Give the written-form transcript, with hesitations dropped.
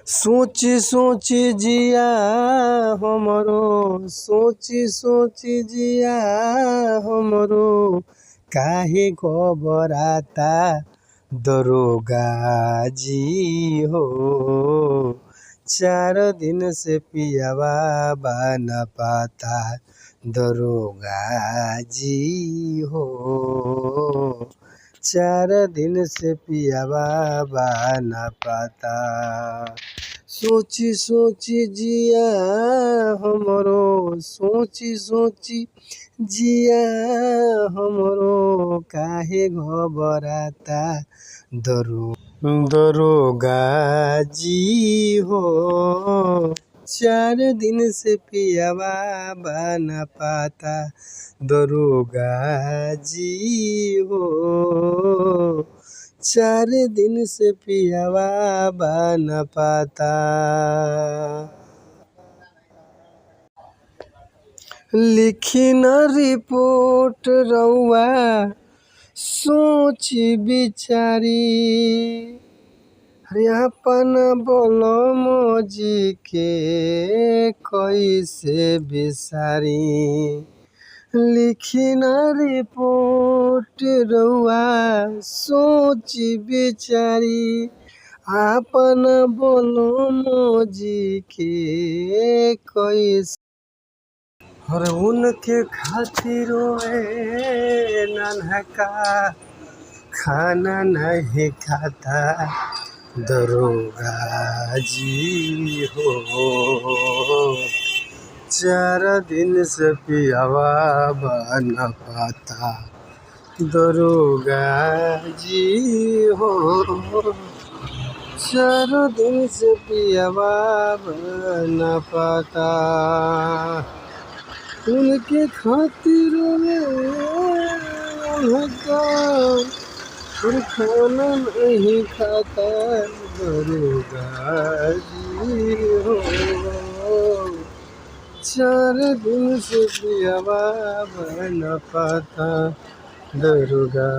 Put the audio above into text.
सोची सोची जिया हमरो, सोची सोची जिया हमरो, काहे घबराता दरोगा जी हो। 4 दिन से पियावा बना पाता दरोगा जी हो। 4 दिन से पियावा बना पाता। सोची सोची जिया हमरो, सोची सोची जिया हमरो, काहे घबराता दरोगा जी हो। 4 दिन से पियावा बना पाता दरोगा जी हो। 4 दिन से पियावा बना पाता। लिखी न रिपोर्ट रउआ सोची बिचारी, अपन बलमोजी के कैसे बिसारी। लिखी न रिपोर्ट रउआ सोची बिचारी, अपन बलमोजी के कैसे। और उनके खातिर नन्हका खाना नहीं खाता दरोगा जी हो। 4 दिन से पियावा बना पाता दरोगा जी हो। 4 दिन से पियावा बना पाता। उनके खातिर खाना नहीं खाता दरोगा जी हो। 4 दिन से पियावा बना पाता दरोगा।